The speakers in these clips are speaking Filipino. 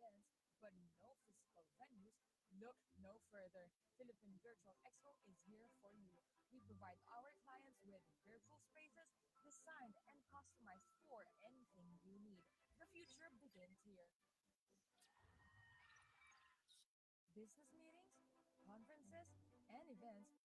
Aliens, but no physical venues, look no further. Philippine Virtual Expo is here for you. We provide our clients virtual spaces designed and customized for anything you need. The future begins here. Business meetings, conferences, and events.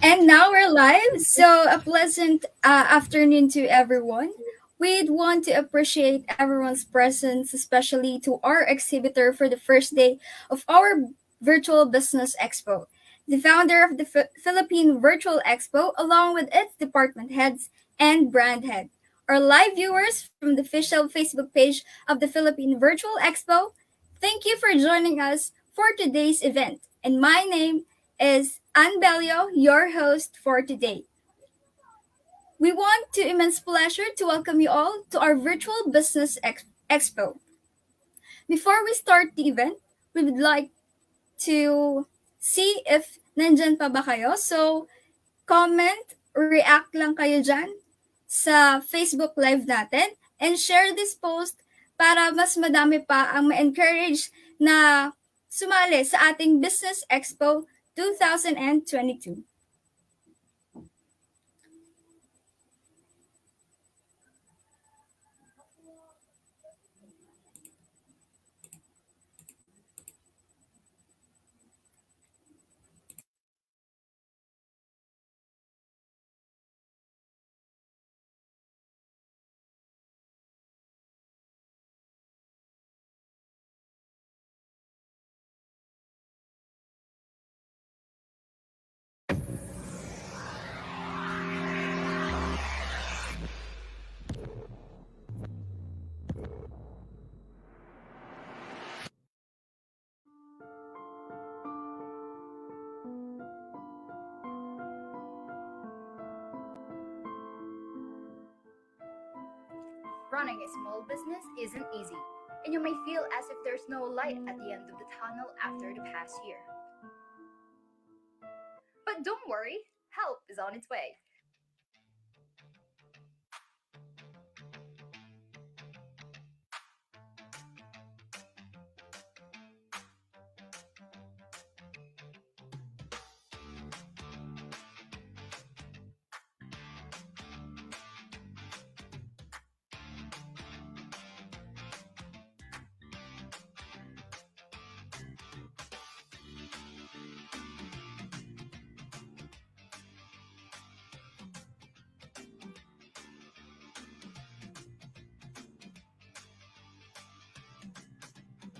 And now we're live. So, a pleasant afternoon to everyone. We'd want to appreciate everyone's presence, especially to our exhibitor for the first day of our virtual business expo. the founder of the Philippine Virtual Expo, along with its department heads and brand head. Our live viewers from the official Facebook page of the Philippine Virtual Expo, thank you for joining us for today's event. And my name is Ann Belio, your host for today. We want to immense pleasure to welcome you all to our virtual business expo. Before we start the event, we would like to see if nandyan pa ba kayo. So, comment, react lang kayo dyan sa Facebook Live natin and share this post para mas madami pa ang ma-encourage na sumali sa ating Business Expo 2022. Running a small business isn't easy, and you may feel as if there's no light at the end of the tunnel after the past year. But don't worry, help is on its way.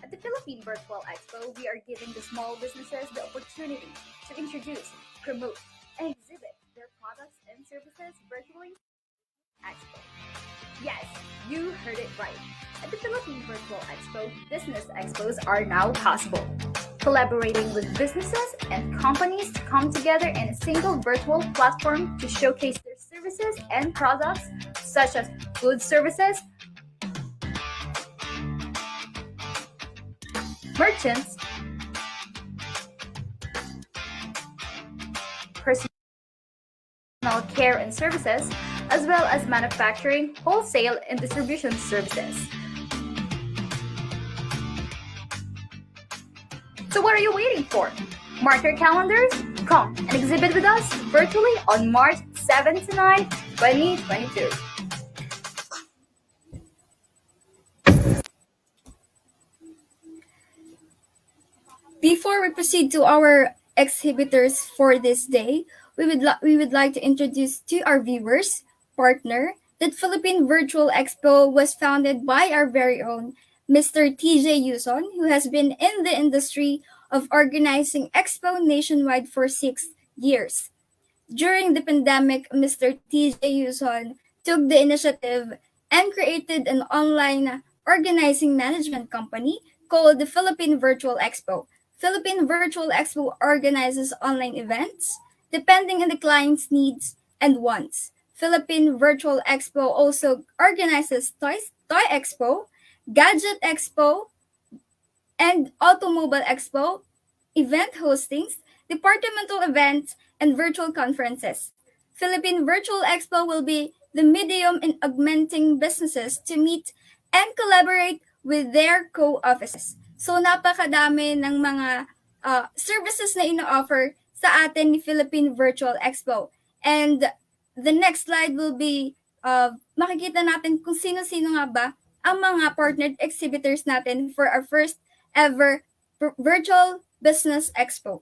At the Philippine Virtual Expo, we are giving the small businesses the opportunity to introduce, promote, and exhibit their products and services virtually at Expo. Yes, you heard it right. At the Philippine Virtual Expo, business expos are now possible. Collaborating with businesses and companies to come together in a single virtual platform to showcase their services and products, such as food services, merchants, personal care and services, as well as manufacturing, wholesale, and distribution services. So what are you waiting for? Mark your calendars, come and exhibit with us virtually on March 7 to 9, 2022. Before we proceed to our exhibitors for this day, we would like to introduce to our viewers, partner, that Philippine Virtual Expo was founded by our very own Mr. TJ Yuson, who has been in the industry of organizing Expo nationwide for 6 years. During the pandemic, Mr. TJ Yuson took the initiative and created an online organizing management company called the Philippine Virtual Expo. Philippine Virtual Expo organizes online events depending on the client's needs and wants. Philippine Virtual Expo also organizes Toy Expo, Gadget Expo, and Automobile Expo, event hostings, departmental events, and virtual conferences. Philippine Virtual Expo will be the medium in augmenting businesses to meet and collaborate with their co-offices. So napakadami ng mga services na ino-offer sa atin ni Philippine Virtual Expo. And the next slide will be makikita natin kung sino-sino nga ba ang mga partnered exhibitors natin for our first ever virtual business expo.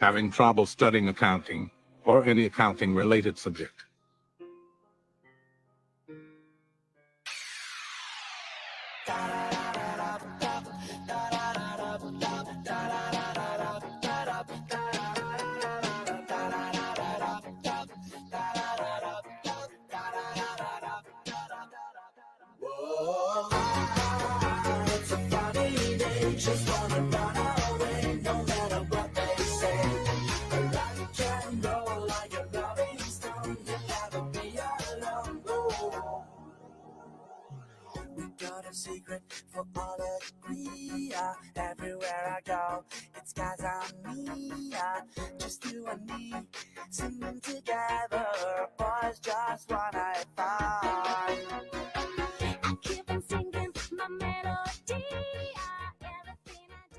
Having trouble studying accounting or any accounting related subject? Got a secret for all agree. Everywhere I go, it's guys on me. Just you and me, singing together. Boys just wanna have fun. I keep on singing my melody. Everything I do.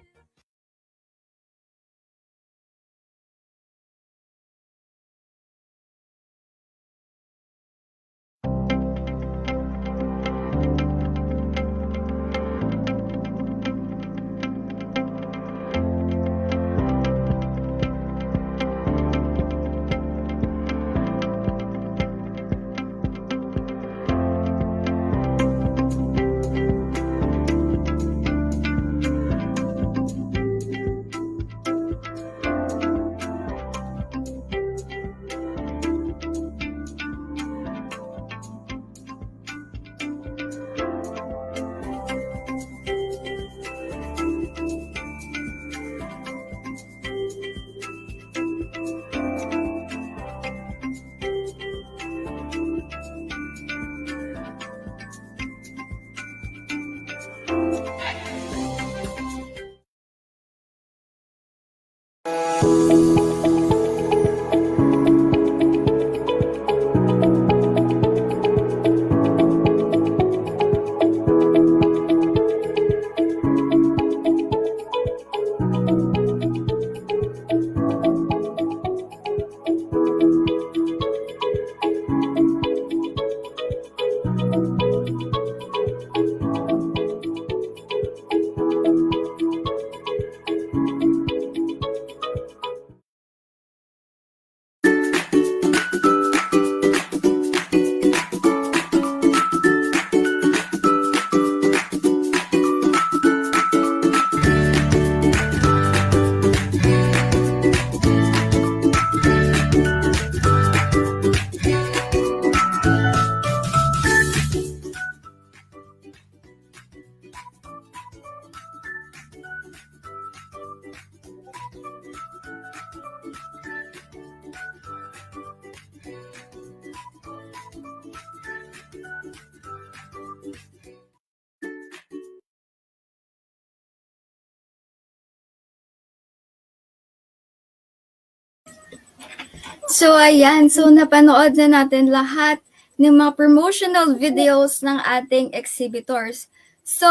So ayan, so napanood na natin lahat ng mga promotional videos ng ating exhibitors. So,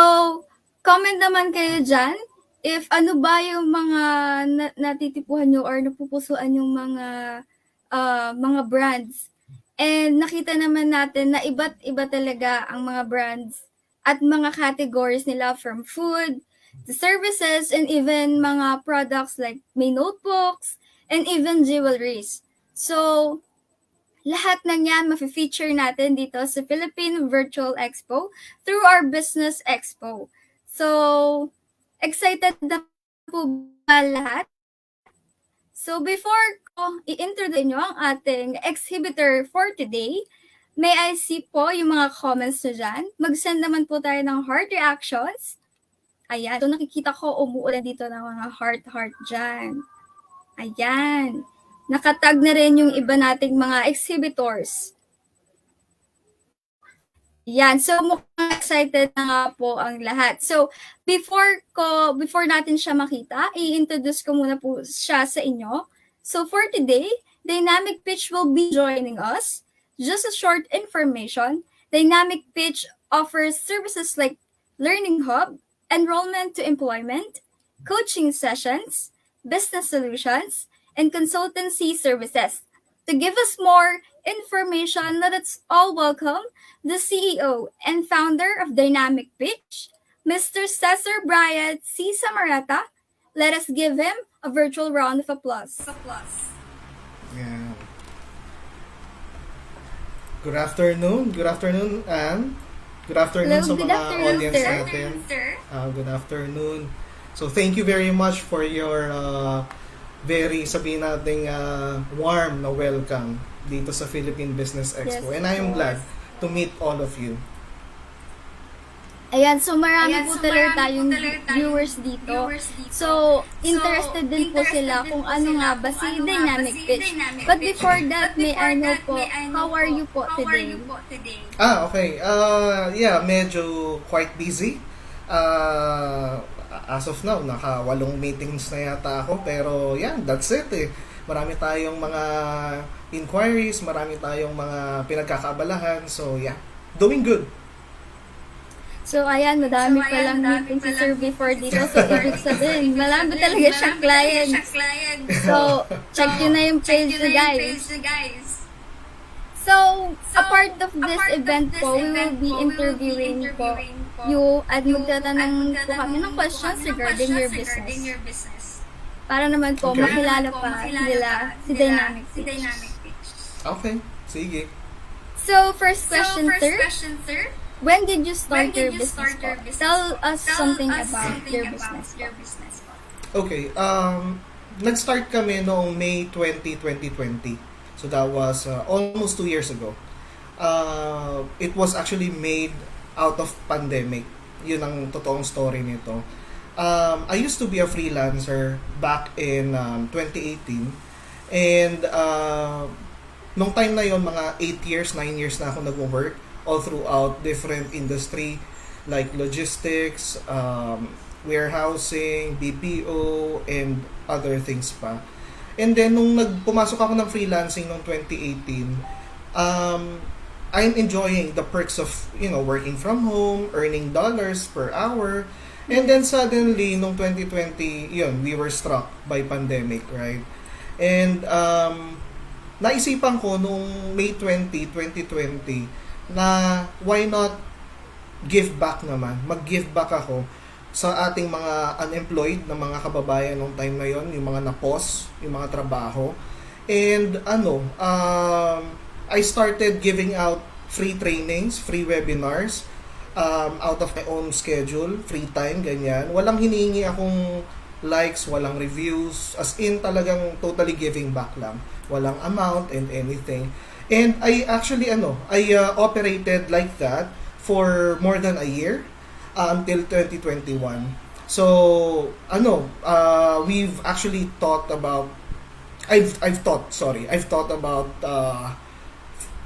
comment naman kayo dyan if ano ba yung mga natitipuhan nyo or napupusuan yung mga brands. And nakita naman natin na iba't iba talaga ang mga brands at mga categories nila from food to services and even mga products like may notebooks and even jewelries. So, lahat ng yan mafe-feature natin dito sa Philippine Virtual Expo through our Business Expo. So, excited na po ba lahat? So, before ko i-introduce inyo ang ating exhibitor for today, may I see po yung mga comments nyo dyan. Mag-send naman po tayo ng heart reactions. Ayan. So, nakikita ko umuulan dito ng mga heart dyan. Ayan. Nakatag na rin yung iba nating mga exhibitors. Yan. So, mukhang excited na nga po ang lahat. So, before natin siya makita, i-introduce ko muna po siya sa inyo. So, for today, Dynamic Pitch will be joining us. Just a short information, Dynamic Pitch offers services like Learning Hub, enrollment to employment, coaching sessions, business solutions, and consultancy services. To give us more information, let's all welcome the CEO and founder of Dynamic Pitch, Mr. Cesar Bryant C. Samarata. Let us give him a virtual round of applause. Yeah. Good afternoon, Anne. Good afternoon Hello, sa good mga afternoon, audience sir. natin. Good afternoon. So, thank you very much for your very, sabihin nating, warm na welcome dito sa Philippine Business Expo. Yes, And I am of glad to meet all of you. Ayan, so marami po talaga tayong viewers dito. So, interested din po sila kung ano nga ba si Dynamic Pitch. But before that, may I know po, how are you po today? Okay. Yeah, medyo quite busy. As of now, naka-8 meetings na yata ako. Pero yeah, that's it eh. Marami tayong mga inquiries, marami tayong mga pinagkakaabalahan. So yeah, doing good. So, ayan, madami palang meeting si Sir before dito. So, ibig sabihin, malami talaga siyang clients. So, check nyo na yung page niya, guys. So, a part of this event po, we will be interviewing po you at magtatanong po kami ng questions regarding your business. Para naman po, Okay. makilala pa nila si Dynamic Pitch. Okay, sige. So, first question, sir. When did you start your business po? Tell us something about your business po. Okay, nag-start kami noong May 2020. So that was almost 2 years ago. It was actually made out of pandemic. Yun ang totoong story nito. I used to be a freelancer back in 2018. And nung time na yon mga 8 years, 9 years na ako nag-work all throughout different industry like logistics, warehousing, BPO, and other things pa. And then, nung pumasok ako ng freelancing noong 2018, I'm enjoying the perks of, working from home, earning dollars per hour. And then suddenly, noong 2020, we were struck by pandemic, right? And naisipan ko noong May 2020, na why not give back naman, mag-give back ako sa ating mga unemployed na mga kababayan nung time na yon, yung mga na-pause, yung mga trabaho. And I started giving out free trainings, free webinars, out of my own schedule, free time, ganyan. Walang hinihingi akong likes, walang reviews, as in talagang totally giving back lang. Walang amount and anything. And I actually, I operated like that for more than a year until 2021. So, we've actually thought about, I've thought about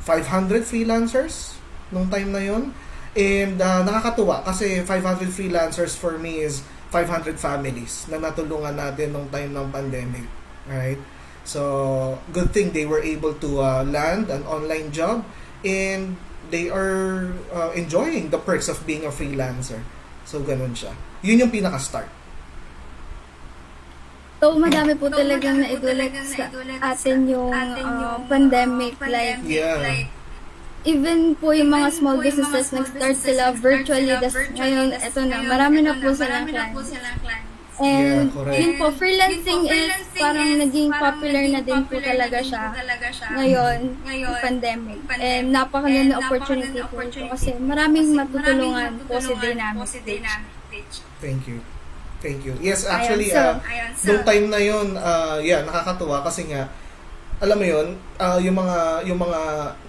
500 freelancers nung time na yon. And nakakatuwa kasi 500 freelancers for me is 500 families na natulungan natin nung time ng pandemic, right? So, good thing they were able to land an online job and they are enjoying the perks of being a freelancer. So, ganun siya. Yun yung pinaka-start. So, madami po talagang naidulot sa atin yung pandemic. Like, Yeah. even po yung mga small businesses, nag-start sila virtually. Ngayon, eto na, marami na po silang clients. And Yeah, correct. yun po, freelancing is parang naging popular na din po talaga siya ngayon, yung pandemic. And napakaganda opportunity po ito kasi maraming matutulungan po si Dynamic Page. Thank you. Thank you. Yes, actually, Ayan, nung time na yun, nakakatuwa kasi nga, alam mo yun, yung mga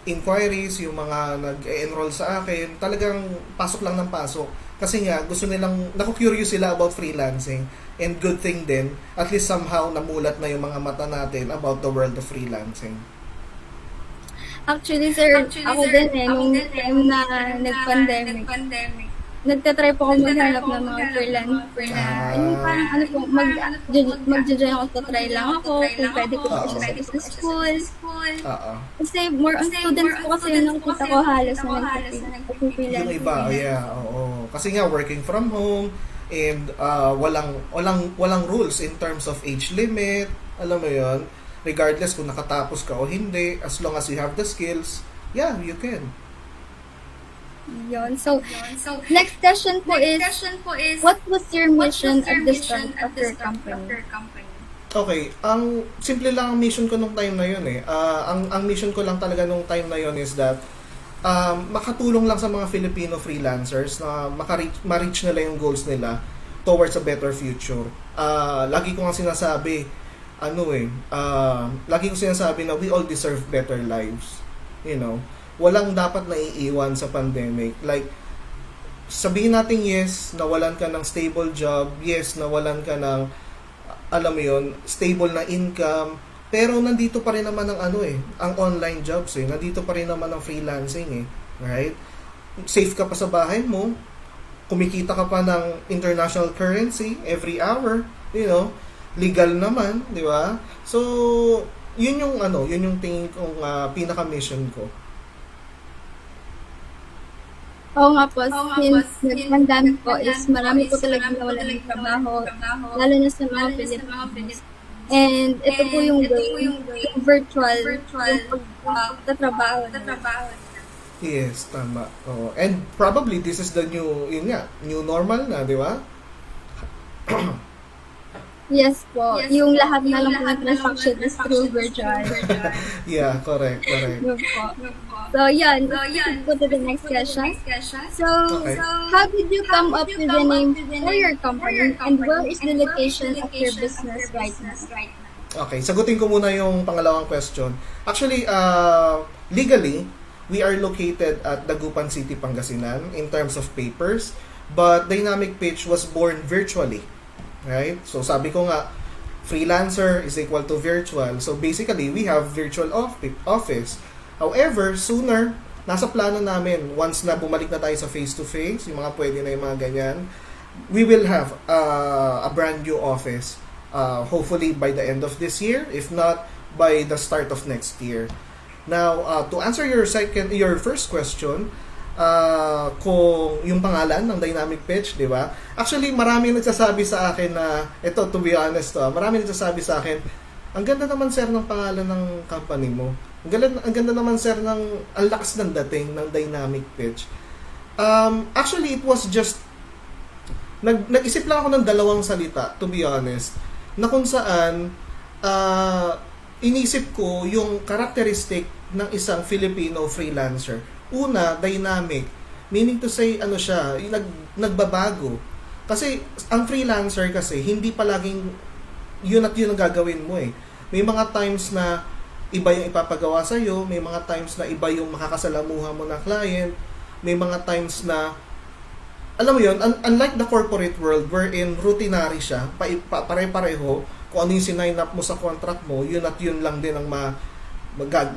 inquiries, yung mga nag-enroll sa akin, talagang pasok lang ng pasok. Kasi nga, gusto nilang, naku-curious sila about freelancing. And good thing din, at least somehow namulat na yung mga mata natin about the world of freelancing. Actually, sir, ako din nung time na nag-pandemic, nagtatry po ako maghanap ng mga freelancer na yung parang mag-join ako, try lang ako kung pwede ko po siya sa business school. Kasi more on students po kasi yung nakita ko halos na nag-freelance. Yung iba, yeah, oo. Kasi nga, working from home, and walang rules in terms of age limit, alam mo yon, regardless kung nakatapos ka o hindi, as long as you have the skills, yeah, you can. Yun. So, next question po is, what was your mission at the start of your company? Okay, ang simple lang ang mission ko nung time na yun eh. Ang mission ko lang talaga nung time na yun is that makatulong lang sa mga Filipino freelancers na ma-reach nila yung goals nila towards a better future. Lagi ko nga sinasabi, lagi ko sinasabi na we all deserve better lives. You know, walang dapat naiiwan sa pandemic. Like, sabihin natin yes, nawalan ka ng stable job, yes, nawalan ka ng, alam mo yun, stable na income, pero nandito pa rin naman ang online jobs eh. Nandito pa rin naman ang freelancing eh. Right? Safe ka pa sa bahay mo, kumikita ka pa ng international currency every hour, you know, legal naman, di ba? So, yun yung tingin kong pinaka-mission ko. Oo nga po, since nag-pandemic po is marami po talaga nawalan ng trabaho, lalo na sa mga Filipinos. And ito po yung virtual, yung pagtatrabaho. Yes, tama. Oh, and probably this is the new normal na, di ba? Yes po, yung lahat na lang po ng transaction is through virtual. Yeah, correct. Yun po. So, yan. Let's go to the next question. So, Okay. how did you come up with the name for your company and where is the location of your business right now? Okay, sagutin ko muna yung pangalawang question. Actually, legally, we are located at Dagupan City, Pangasinan in terms of papers, but Dynamic Pitch was born virtually. Right? So, sabi ko nga, freelancer is equal to virtual. So, basically, we have virtual office. However, sooner, nasa plano namin, once na bumalik na tayo sa face-to-face, yung mga pwede na yung mga ganyan, we will have a brand new office. Hopefully, by the end of this year, if not, by the start of next year. Now, to answer your first question, kung yung pangalan ng Dynamic Pitch, di ba? Actually, maraming nagsasabi sa akin na, ito, to be honest, maraming nagsasabi sa akin, ang ganda naman, sir, ng pangalan ng company mo. Ang ganda naman, sir, ang lakas ng dating ng Dynamic Pitch. Actually, it was just, nag-isip lang ako ng dalawang salita, to be honest, na kung saan, inisip ko yung characteristic ng isang Filipino freelancer. Una, dynamic. Meaning to say, nagbabago. Kasi, ang freelancer kasi, hindi palaging yun at yun ang gagawin mo eh. May mga times na iba yung ipapagawa sa'yo, may mga times na iba yung makakasalamuha mo na client, may mga times na, alam mo yun, unlike the corporate world wherein routinary siya, pare-pareho, kung ano yung sinign up mo sa contract mo, yun at yun lang din ang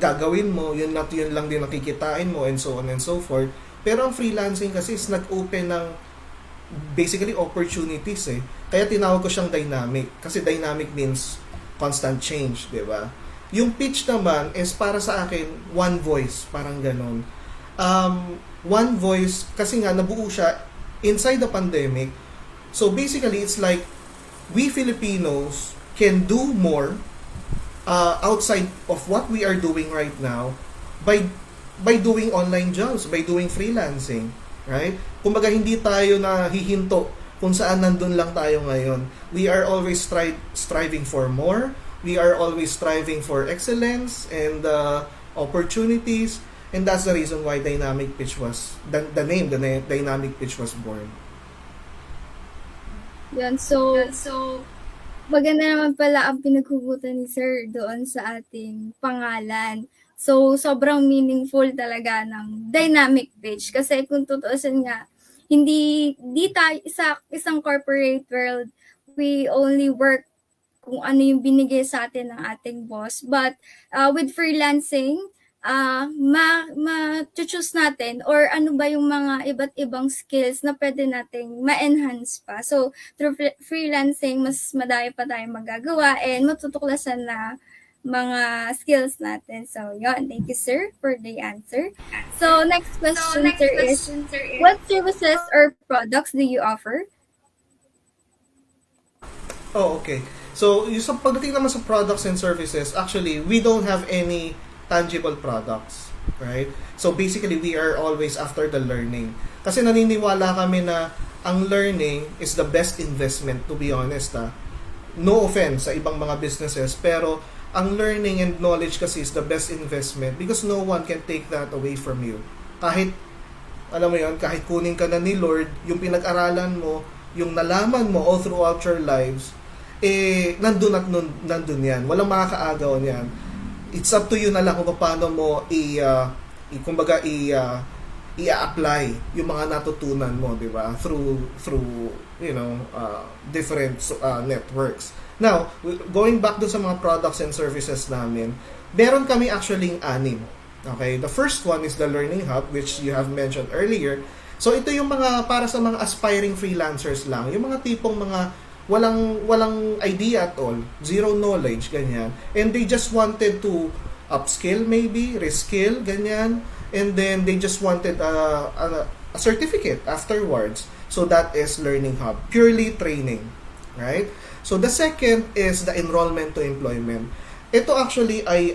gagawin mo, yun at yun lang din nakikitain mo, and so on and so forth. Pero ang freelancing kasi is nag-open ng basically opportunities eh. Kaya tinawag ko siyang dynamic. Kasi dynamic means constant change, di ba? Yung pitch naman is para sa akin, one voice, parang ganon. One voice, kasi nga nabuo siya inside the pandemic. So basically, it's like, we Filipinos can do more outside of what we are doing right now by doing online jobs, by doing freelancing, right? Kumbaga hindi tayo na hihinto kung saan nandun lang tayo ngayon. We are always striving for more. We are always striving for excellence and opportunities, and that's the reason why Dynamic Pitch was the name Dynamic Pitch was born. Yan, so maganda naman pala ang pinaghugutan ni Sir doon sa ating pangalan. So, sobrang meaningful talaga ng dynamic pitch. Kasi kung tutuusin nga, hindi tayo sa isang corporate world, we only work kung ano yung binigay sa atin ng ating boss. But with freelancing, ma-choose natin or ano ba yung mga iba't ibang skills na pwede nating ma-enhance pa. So, through freelancing, mas madami pa tayong magagawa and matutuklasan na mga skills natin. So, yun. Thank you, sir, for the answer. So, next question, sir, is, what services or products do you offer? Oh, okay. So, yung pagdating naman sa products and services, actually, we don't have any tangible products, right? So basically, we are always after the learning. Kasi naniniwala kami na ang learning is the best investment, to be honest. No offense sa ibang mga businesses, pero ang learning and knowledge kasi is the best investment because no one can take that away from you. Kahit, alam mo yun, kahit kunin ka na ni Lord, yung pinag-aralan mo, yung nalaman mo all throughout your lives, nandun at nandun yan. Walang makakaagaw niyan. It's up to you na lang kung paano mo i-apply yung mga natutunan mo, di ba? Through different networks. Now, going back dun sa mga products and services namin, meron kami actually 6. Okay? The first one is the Learning Hub, which you have mentioned earlier. So, ito yung mga para sa mga aspiring freelancers lang. Yung mga tipong mga walang idea at all, zero knowledge, ganyan. And they just wanted to upskill maybe, reskill, ganyan. And then they just wanted a certificate afterwards. So that is Learning Hub, purely training, right? So the second is the enrollment to employment. Ito actually ay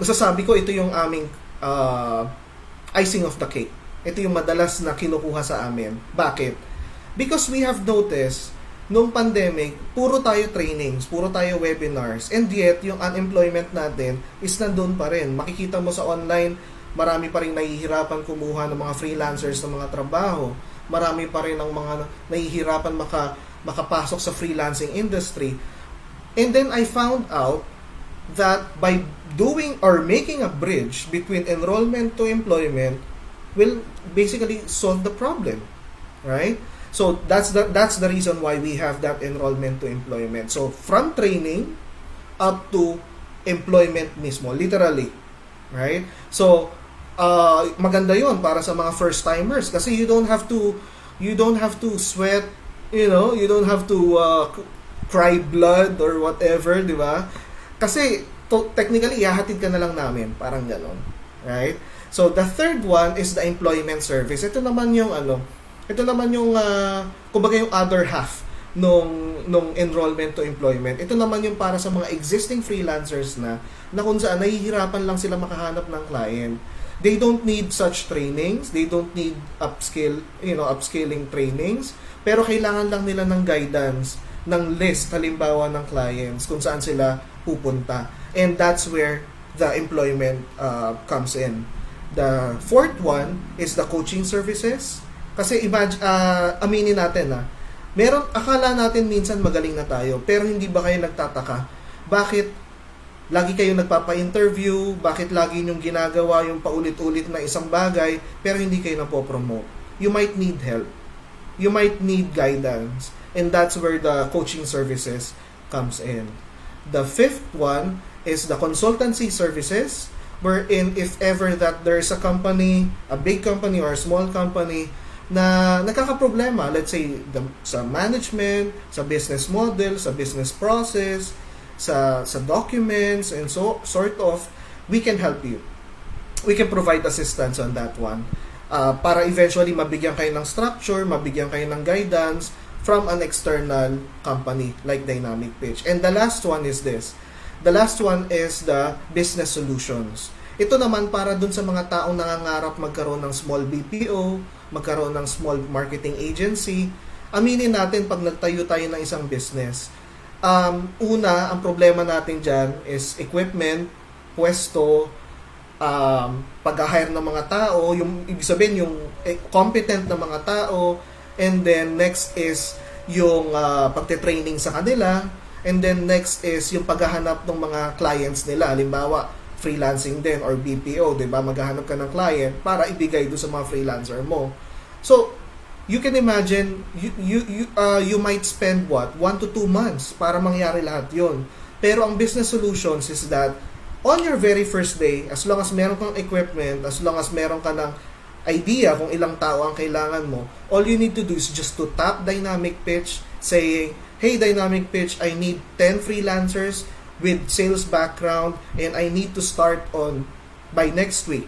masasabi ko, ito yung aming icing of the cake. Ito yung madalas na kinukuha sa amin. Bakit? Because we have noticed nung pandemic, puro tayo trainings, puro tayo webinars, and yet, yung unemployment natin is nandun pa rin. Makikita mo sa online, marami pa rin nahihirapan kumuha ng mga freelancers ng mga trabaho. Marami pa rin ang mga nahihirapan makapasok sa freelancing industry. And then, I found out that by doing or making a bridge between enrollment to employment will basically solve the problem, right? So that's the reason why we have that enrollment to employment. So from training up to employment mismo, literally, right? So maganda 'yon para sa mga first timers kasi you don't have to sweat, you don't have to cry blood or whatever, di ba? Kasi technically ihahatid ka na lang namin, parang gano'n, right? So the third one is the employment service. Ito naman yung kumbaga yung other half nung enrollment to employment. Ito naman yung para sa mga existing freelancers na kung saan nahihirapan lang sila makahanap ng client. They don't need such trainings, they don't need upscaling trainings, pero kailangan lang nila ng guidance, ng list halimbawa ng clients kung saan sila pupunta. And that's where the employment comes in. The fourth one is the coaching services. Kasi aminin natin akala natin minsan magaling na tayo, pero hindi ba kayo nagtataka? Bakit lagi kayo nagpapa-interview? Bakit lagi nyong ginagawa yung paulit-ulit na isang bagay, pero hindi kayo napopromote? You might need help. You might need guidance. And that's where the coaching services comes in. The fifth one is the consultancy services, wherein if ever that there is a company, a big company or a small company, na nakakaproblema, let's say sa management, sa business model, sa business process, sa documents, and so sort of, we can help you. We can provide assistance on that one. Para eventually mabigyan kayo ng structure, mabigyan kayo ng guidance from an external company like Dynamic Pitch. And the last one is this. The last one is the business solutions. Ito naman para dun sa mga taong nangangarap magkaroon ng small BPO, magkaroon ng small marketing agency. Aminin natin pag nagtayo tayo ng isang business. Una, ang problema natin dyan is equipment, pwesto, pag-hire ng mga tao, yung ibig sabihin yung competent na mga tao, and then next is yung pagte-training sa kanila, and then next is yung paghahanap ng mga clients nila. Halimbawa, freelancing din or BPO, 'di ba? Maghahanap ka ng client para ibigay do sa mga freelancer mo. So, you can imagine you might spend 1 to 2 months para mangyari lahat 'yon. Pero ang business solutions is that on your very first day, as long as meron kang equipment, as long as meron ka ng idea kung ilang tao ang kailangan mo, all you need to do is just to tap Dynamic Pitch saying, "Hey Dynamic Pitch, I need 10 freelancers with sales background and I need to start on by next week."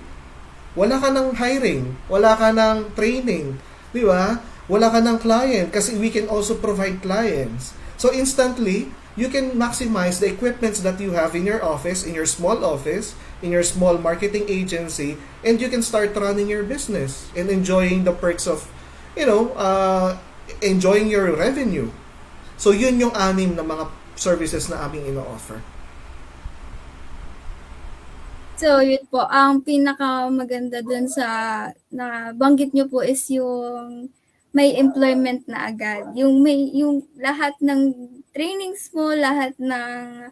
Wala ka ng hiring, wala ka ng training, di ba? Wala ka ng client kasi we can also provide clients. So instantly, you can maximize the equipments that you have in your office, in your small office, in your small marketing agency, and you can start running your business and enjoying the perks of, enjoying your revenue. So, yun yung 6 na mga services na aming ino-offer. So, yun po, ang pinakamaganda dun sa nabanggit nyo po is yung may employment na agad. Yung lahat ng trainings mo, lahat ng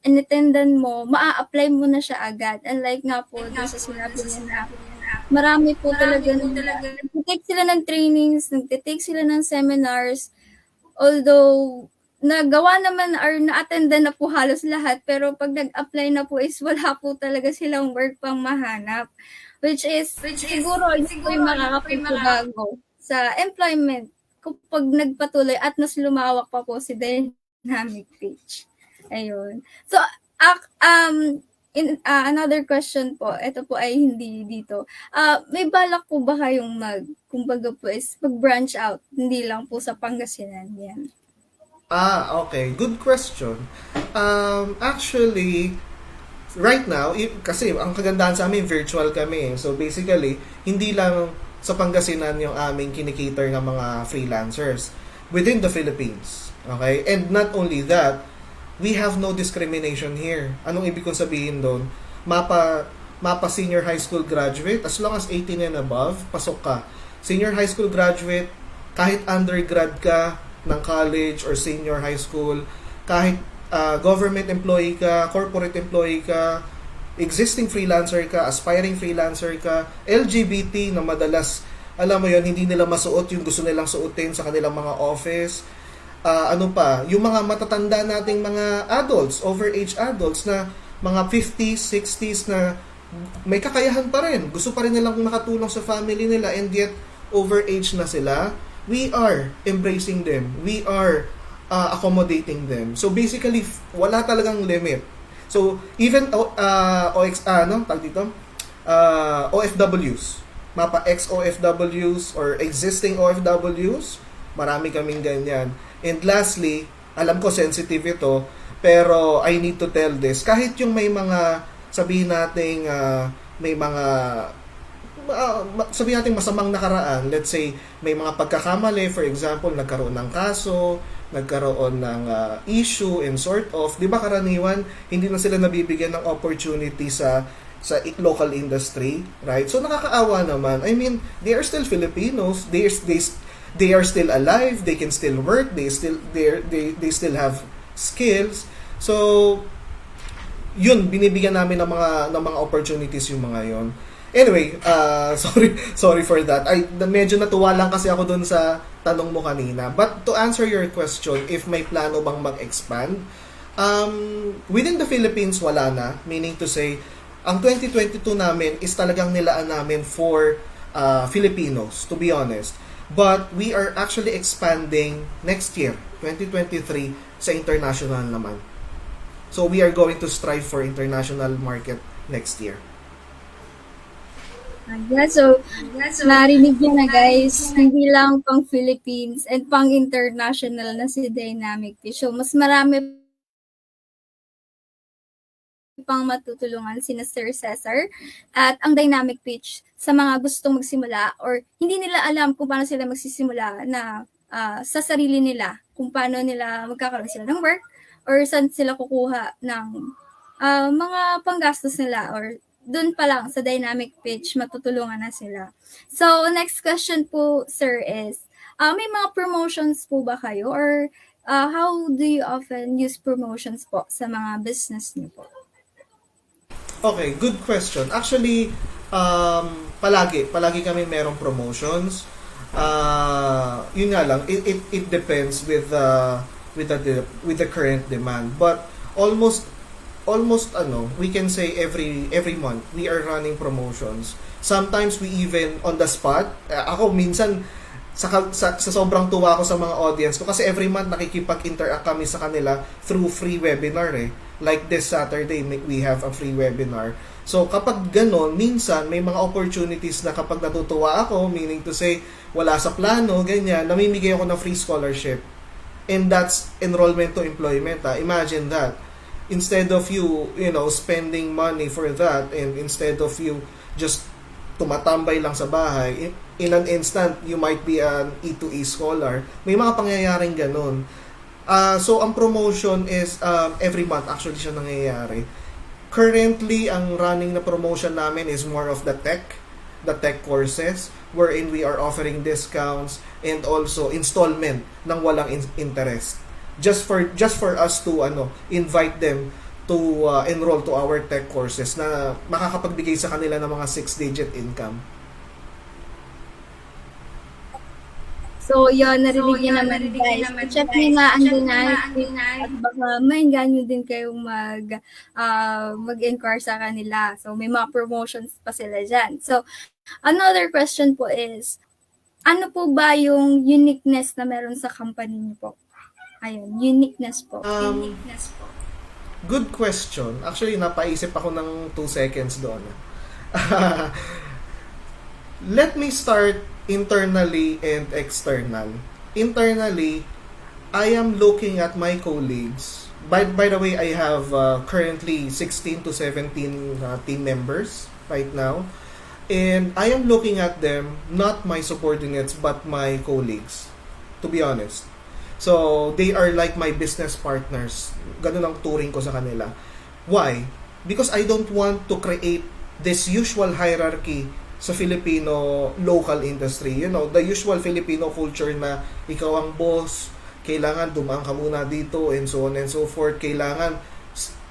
inattendan mo, maa-apply mo na siya agad. Unlike nga po dun sa sinabi niya na marami po talaga nag-take sila ng trainings, nag-take sila ng seminars, although nagawa naman or na-attendan na po halos lahat, pero pag nag-apply na po is wala po talaga silang work pang mahanap. Which is siguro yun po yung makakapagpabago sa employment kapag nagpatuloy at mas lumawak pa po si Dynamic Pitch. Ayun. So, another question po, ito po ay hindi dito. May balak po ba kayong kumbaga po is mag-branch out, hindi lang po sa Pangasinan yan? Okay. Good question. Actually, right now, kasi ang kagandahan sa amin, virtual kami. So basically, hindi lang sa Pangasinan yung aming kinikater ng mga freelancers within the Philippines. Okay? And not only that, we have no discrimination here. Anong ibig kong sabihin doon? Mapa senior high school graduate, as long as 18 and above, pasok ka. Senior high school graduate, kahit undergrad ka ng college or senior high school, kahit government employee ka, corporate employee ka, existing freelancer ka, aspiring freelancer ka, LGBT na madalas, alam mo yon, hindi nila masuot yung gusto nilang suotin sa kanilang mga office. Yung mga matatanda nating mga adults, overage adults na mga 50s, 60s na may kakayahan pa rin. Gusto pa rin nilang makatulong sa family nila and yet overage na sila. We are embracing them. We are accommodating them. So basically, wala talagang limit. So even OFWs, mapa ex-OFWs or existing OFWs, marami kaming ganyan. And lastly, alam ko sensitive ito, pero I need to tell this. Kahit yung may mga, sabihin natin, sabihin natin masamang nakaraan, let's say, may mga pagkakamali, for example, nagkaroon ng kaso, nagkaroon ng issue and sort of, di ba karaniwan, hindi na sila nabibigyan ng opportunity sa local industry, right? So nakakaawa naman. I mean, they are still Filipinos. They are still alive. They can still work. They still have skills. So yun, binibigyan namin ng mga opportunities yung mga yon. Anyway, sorry for that. Medyo natuwa lang kasi ako dun sa tanong mo kanina. But to answer your question, if may plano bang mag-expand, within the Philippines, wala na. Meaning to say, ang 2022 namin is talagang nilaan namin for Filipinos, to be honest. But we are actually expanding next year, 2023, sa international naman. So we are going to strive for international market next year. Yeah, so narinig niyo na guys, hindi lang pang Philippines and pang international na si Dynamic Fish. So mas marami pang matutulungan sina Sir Cesar at ang Dynamic Pitch sa mga gustong magsimula or hindi nila alam kung paano sila magsisimula na sa sarili nila, kung paano nila magkakaroon sila ng work or saan sila kukuha ng mga panggastos nila or dun pa lang sa Dynamic Pitch matutulungan na sila. So next question po sir is, may mga promotions po ba kayo or how do you often use promotions po sa mga business niyo po? Okay, good question. Actually, palagi kami merong promotions. Yun nga lang, it depends with the current demand. But almost we can say every month we are running promotions. Sometimes we even on the spot. Ako minsan sa sobrang tuwa ko sa mga audience ko kasi every month nakikipag-interact kami sa kanila through free webinar eh. Like this Saturday, we have a free webinar. So kapag ganon, minsan may mga opportunities na kapag natutuwa ako, meaning to say, wala sa plano, ganyan, namimigay ako ng free scholarship. And that's enrollment to employment. Imagine that. Instead of you spending money for that, and instead of you just tumatambay lang sa bahay, in an instant, you might be an E2E scholar. May mga pangyayaring ganon. So, ang promotion is every month actually siya nangyayari. Currently, ang running na promotion namin is more of the tech courses wherein we are offering discounts and also installment ng walang interest. Just for us to invite them to enroll to our tech courses na makakapagbigay sa kanila ng mga 6-digit income. So, yun, narinig niyo naman guys. Check niyo na ang Dynamic at baka maingganyo din kayong mag-inquire sa kanila. So, may mga promotions pa sila dyan. So, another question po is, ano po ba yung uniqueness na meron sa company niyo po? Ayun, uniqueness po. Good question. Actually, napaisip ako ng 2 seconds doon. Let me start internally and external. Internally, I am looking at my colleagues. By the way, I have currently 16 to 17 team members right now. And I am looking at them, not my subordinates, but my colleagues, to be honest. So, they are like my business partners. Ganun ang turing ko sa kanila. Why? Because I don't want to create this usual hierarchy sa Filipino local industry. The usual Filipino culture na ikaw ang boss, kailangan dumaan ka muna dito, and so on and so forth. Kailangan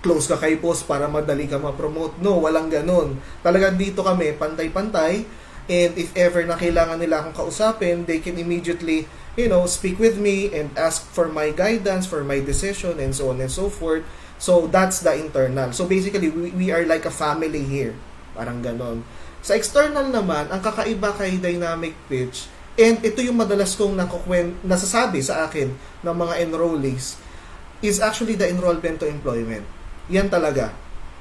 close ka kay boss para madali ka ma-promote. No, walang ganun. Talagang dito kami, pantay-pantay, and if ever na kailangan nila akong kausapin, they can immediately, speak with me and ask for my guidance, for my decision, and so on and so forth. So, that's the internal. So, basically, we are like a family here. Parang ganon. Sa external naman, ang kakaiba kay Dynamic Pitch, and ito yung madalas kong nasasabi sa akin ng mga enrollees, is actually the enrollment to employment. Yan talaga.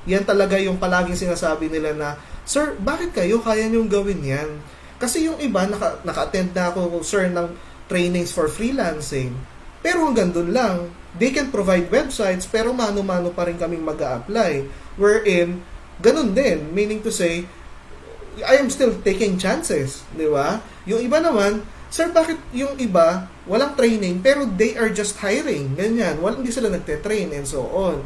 Yan talaga yung palaging sinasabi nila na, Sir, bakit kayo kaya niyong gawin yan? Kasi yung iba, naka-attend na ako, sir, ng trainings for freelancing. Pero hanggang dun lang, they can provide websites, pero mano-mano pa rin kaming mag-a-apply. Wherein, ganun din. Meaning to say, I am still taking chances, di ba? Yung iba naman, sir, bakit yung iba walang training pero they are just hiring, ganyan, hindi sila nagte-train and so on.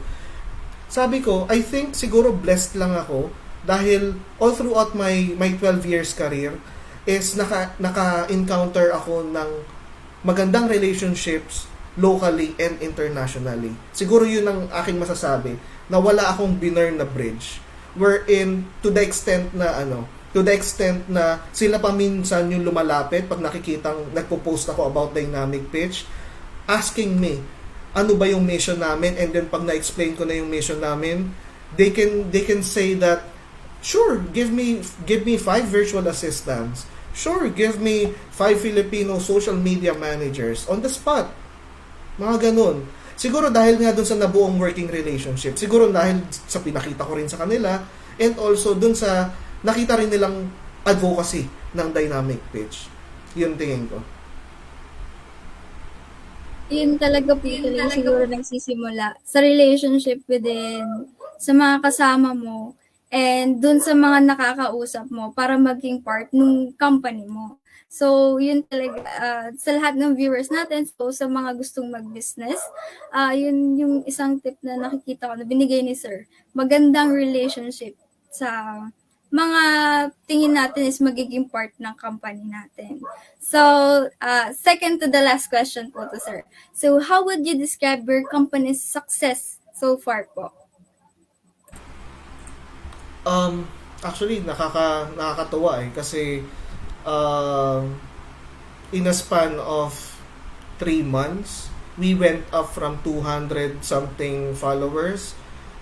Sabi ko, I think siguro blessed lang ako dahil all throughout my 12 years career is naka-encounter ako ng magandang relationships locally and internationally. Siguro yun ang aking masasabi na wala akong binurn na bridge wherein to the extent na sila pa minsan yung lumalapit pag nakikitang nagpo-post ako about Dynamic Pitch, asking me ano ba yung mission namin, and then pag na-explain ko na yung mission namin, they can say that sure, give me 5 virtual assistants, sure, give me 5 Filipino social media managers on the spot, mga ganun. Siguro dahil nga dun sa nabuong working relationship, siguro dahil sa pinakita ko rin sa kanila, and also dun sa nakita rin nilang advocacy ng dynamic pitch. Yun tingin ko. Yun talaga po talaga siguro nagsisimula sa relationship within sa mga kasama mo and dun sa mga nakakausap mo para maging part ng company mo. So, yun talaga sa lahat ng viewers natin, so sa mga gustong mag-business, yun yung isang tip na nakikita ko na binigay ni Sir. Magandang relationship sa mga tingin natin is magiging part ng company natin. So, second to the last question po to Sir. So, how would you describe your company's success so far po? Actually, nakakatuwa kasi in a span of 3 months, we went up from 200 something followers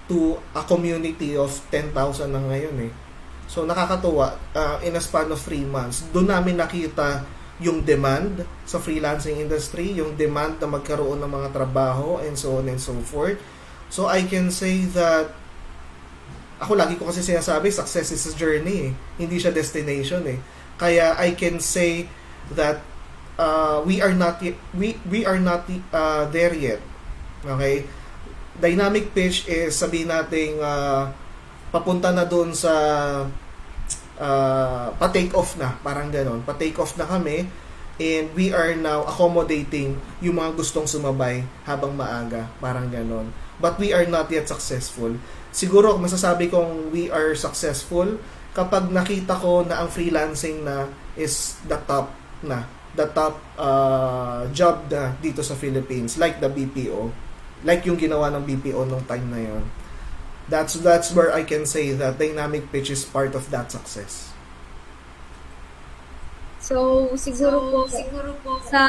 to a community of 10,000 na ngayon eh. So nakakatuwa, in a span of 3 months, doon namin nakita yung demand sa freelancing industry, yung demand na magkaroon ng mga trabaho and so on and so forth. So I can say that ako lagi ko kasi sinasabi, success is a journey eh. Hindi siya destination eh. Kaya I can say that we are not there yet. Okay? Dynamic pitch is sabihin nating papunta na doon sa pa-take off na, parang ganon. Pa-take off na kami and we are now accommodating yung mga gustong sumabay habang maaga, parang ganon. But we are not yet successful. Siguro masasabi kong we are successful kapag nakita ko na ang freelancing na is the top job na dito sa Philippines, like the BPO, like yung ginawa ng BPO nung time na yon. That's where I can say that dynamic pitch is part of that success. So, siguro po sa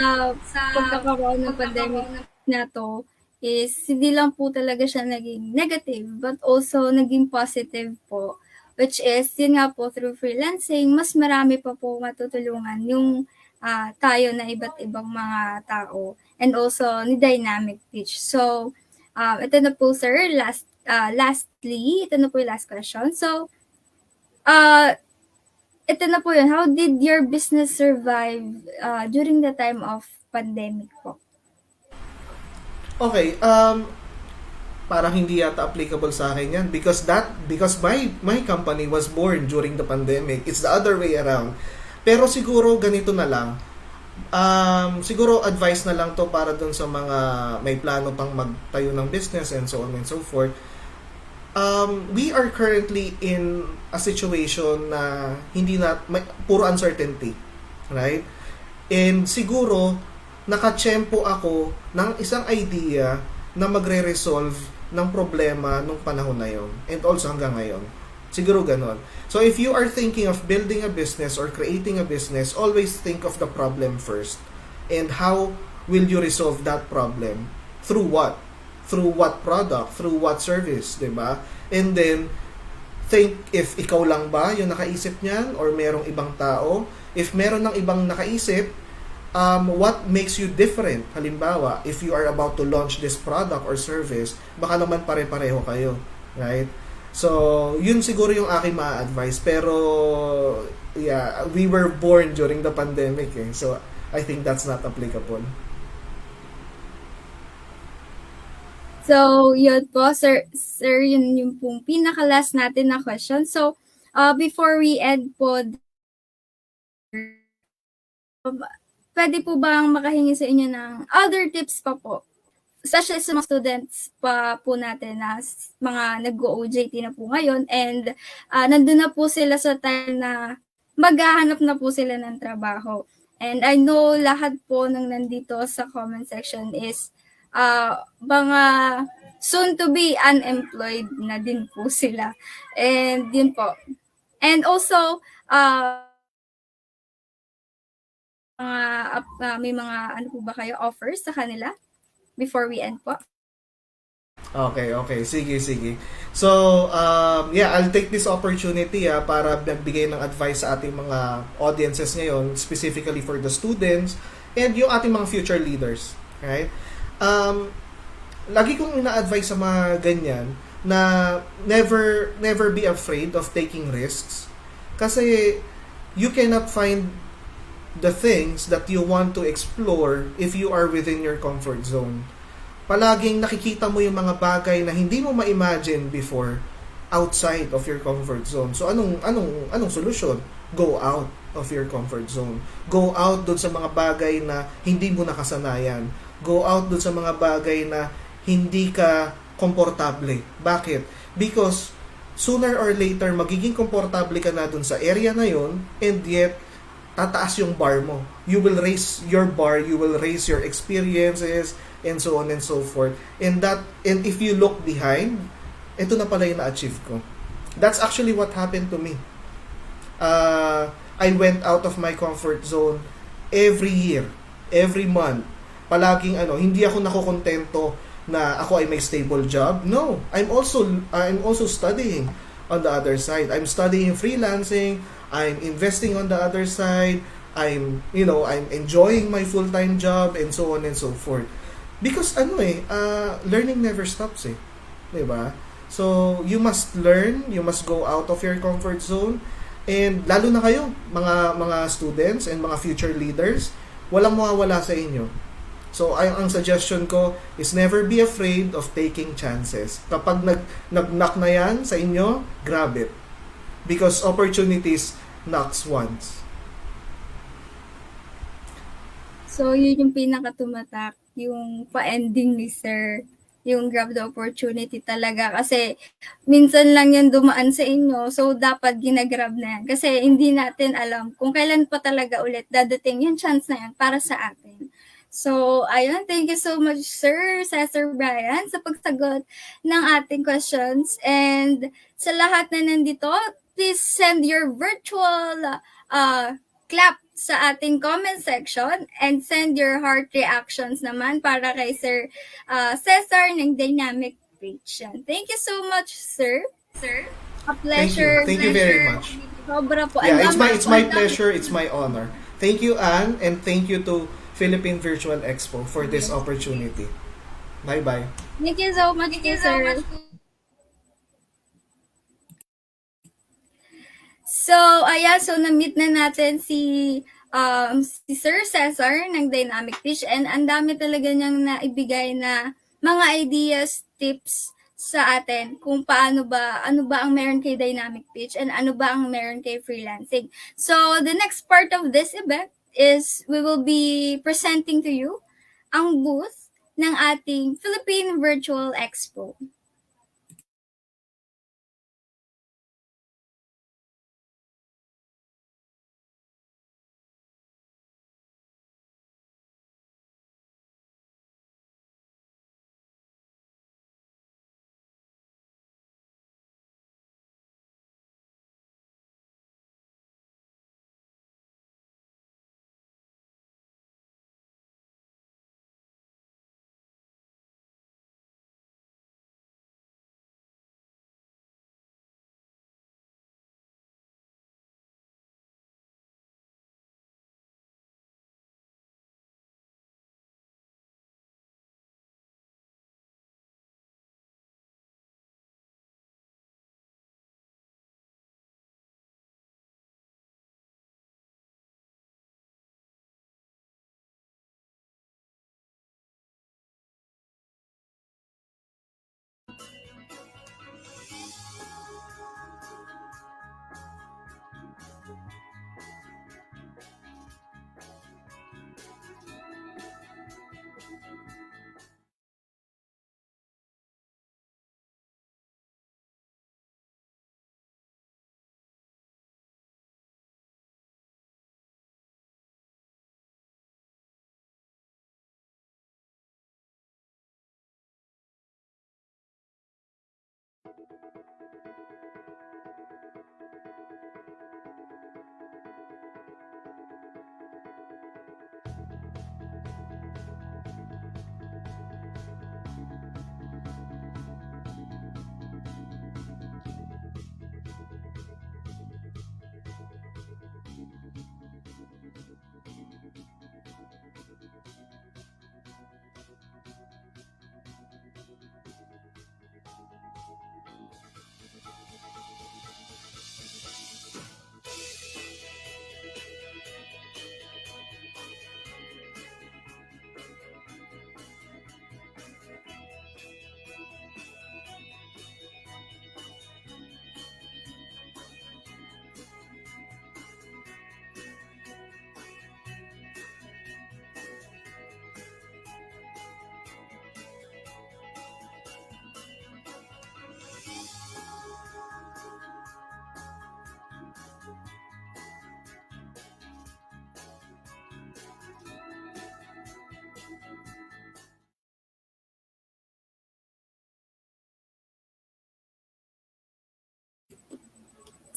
pagkakaroon ng pandemic na to is hindi lang po talaga siya naging negative but also naging positive po, which is yun nga po, through freelancing mas marami pa po matutulungan yung tayo na iba't ibang mga tao and also ni dynamic pitch. So ito na po sir, lastly, ito na po yung last question. So ito na po yun, how did your business survive during the time of pandemic po? Okay, parang hindi yata applicable sa akin yan because my company was born during the pandemic. It's the other way around. Pero siguro ganito na lang. Siguro advice na lang to para dun sa mga may plano pang magtayo ng business and so on and so forth. We are currently in a situation na puro uncertainty, right? And siguro nakatsyempo ako ng isang idea na magre-resolve ng problema nung panahon na yon and also hanggang ngayon. Siguro ganon. So if you are thinking of building a business or creating a business, always think of the problem first. And how will you resolve that problem? Through what? Through what product? Through what service? Diba? And then, think if ikaw lang ba yung nakaisip niyan or merong ibang tao. If meron ng ibang nakaisip, what makes you different? Halimbawa, if you are about to launch this product or service, baka naman pare-pareho kayo, right? So, yun siguro yung aking ma-advise. Pero, yeah, we were born during the pandemic eh. So, I think that's not applicable. So, yun po, sir, yun yung pong pinaka-last natin na question. So, before we end po, pwede po bang makahingi sa inyo ng other tips pa po? Especially sa mga students pa po natin na mga nag-OJT na po ngayon and nandun na po sila sa time na maghahanap na po sila ng trabaho. And I know lahat po ng nandito sa comment section is mga soon to be unemployed na din po sila. And yun po. And also, may mga ano po ba kayo offers sa kanila before we end po? Okay. Sige. So, I'll take this opportunity para magbigay ng advice sa ating mga audiences ngayon, specifically for the students and yung ating mga future leaders. Right? lagi kong ina-advise sa mga ganyan na never be afraid of taking risks kasi you cannot find the things that you want to explore if you are within your comfort zone. Palaging nakikita mo yung mga bagay na hindi mo ma-imagine before outside of your comfort zone. So anong solusyon? Go out of your comfort zone. Go out doon sa mga bagay na hindi mo nakasanayan. Go out doon sa mga bagay na hindi ka komportable. Bakit? Because sooner or later magiging komportable ka na doon sa area na yon, and yet tataas yung bar mo. You will raise your bar, you will raise your experiences, and so on and so forth. And if you look behind, ito na pala yung na-achieve ko. That's actually what happened to me. I went out of my comfort zone every year, every month. Palaging hindi ako nakokontento na ako ay may stable job. No, I'm also studying on the other side. I'm studying freelancing, I'm investing on the other side, I'm enjoying my full-time job and so on and so forth. Because learning never stops 'di ba? So you must learn, you must go out of your comfort zone, and lalo na kayo mga students and mga future leaders, walang mawawala sa inyo. So ang suggestion ko is never be afraid of taking chances. Kapag nag-knock na yan sa inyo, grab it. Because opportunities knocks once. So, yun yung pinakatumatak, yung pa-ending ni Sir, yung grab the opportunity talaga. Kasi, minsan lang yan dumaan sa inyo, so dapat ginagrab na yan. Kasi, hindi natin alam kung kailan pa talaga ulit dadating yung chance na yan para sa atin. So, ayun, thank you so much, Sir Cesar Brian, sa pagsagot ng ating questions. And sa lahat na nandito, please send your virtual clap sa ating comment section and send your heart reactions naman para kay Sir Cesar ng Dynamic Page. Thank you so much, Sir. A pleasure. Thank you very much. Sobra po. Yeah, it's my pleasure, it's my honor. Thank you, Anne, and thank you to Philippine Virtual Expo for this opportunity. Bye-bye. Thank you so much, sir. So, na-meet na natin si Sir Cesar ng Dynamic Fish, and ang dami talaga niyang naibigay na mga ideas, tips sa atin kung ano ba ang meron kay Dynamic Pitch and ano ba ang meron kay freelancing. So, the next part of this event is we will be presenting to you ang booth ng ating Philippine Virtual Expo.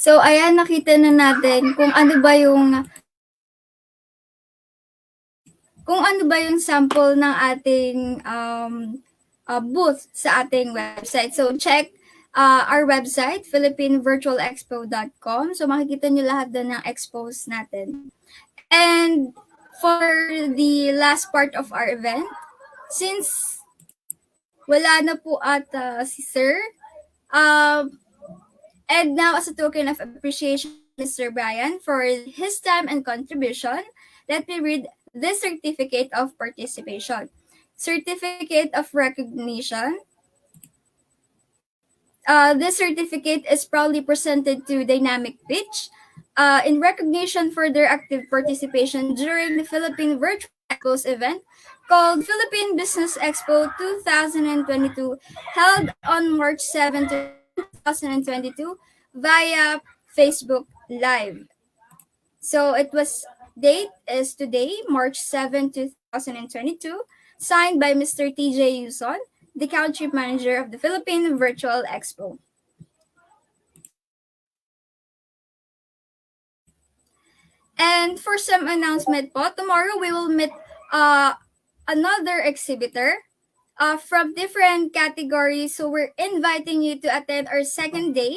So, ayan, nakita na natin kung ano ba yung sample ng ating booth sa ating website. So, check our website, philippinevirtualexpo.com. So, makikita nyo lahat doon ng expos natin. And for the last part of our event, since wala na po ata si Sir, and now as a token of appreciation to Mr. Brian for his time and contribution, let me read this certificate of participation. Certificate of recognition. This certificate is proudly presented to Dynamic Pitch in recognition for their active participation during the Philippine Virtual Expo's event called Philippine Business Expo 2022, held on March 7 to 10, 2022 via Facebook Live. So it was date is today, March 7, 2022, signed by Mr. TJ Yuson, the country manager of the Philippine Virtual Expo. And for some announcement po, tomorrow we will meet another exhibitor from different categories. So we're inviting you to attend our second day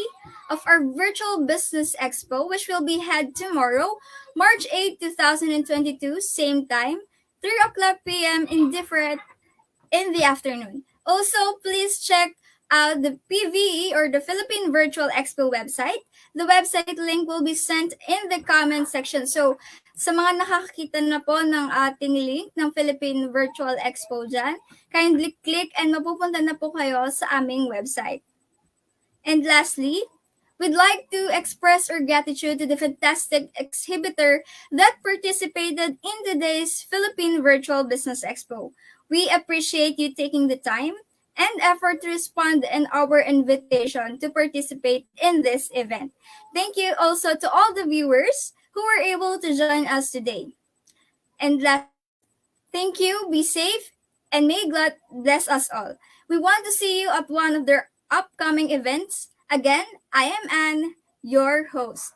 of our virtual business expo, which will be held tomorrow, March 8, 2022, same time, 3 o'clock p.m. in the afternoon. Also, please check out the PVE or the Philippine Virtual Expo website. The website link will be sent in the comment section. So, sa mga nakakita na po ng ating link ng Philippine Virtual Expo dyan, kindly click and mapupunta na po kayo sa aming website. And lastly, we'd like to express our gratitude to the fantastic exhibitor that participated in today's Philippine Virtual Business Expo. We appreciate you taking the time and effort to respond in our invitation to participate in this event. Thank you also to all the viewers who were able to join us today. And lastly, thank you, be safe, and may God bless us all. We want to see you at one of their upcoming events. Again, I am Anne, your host.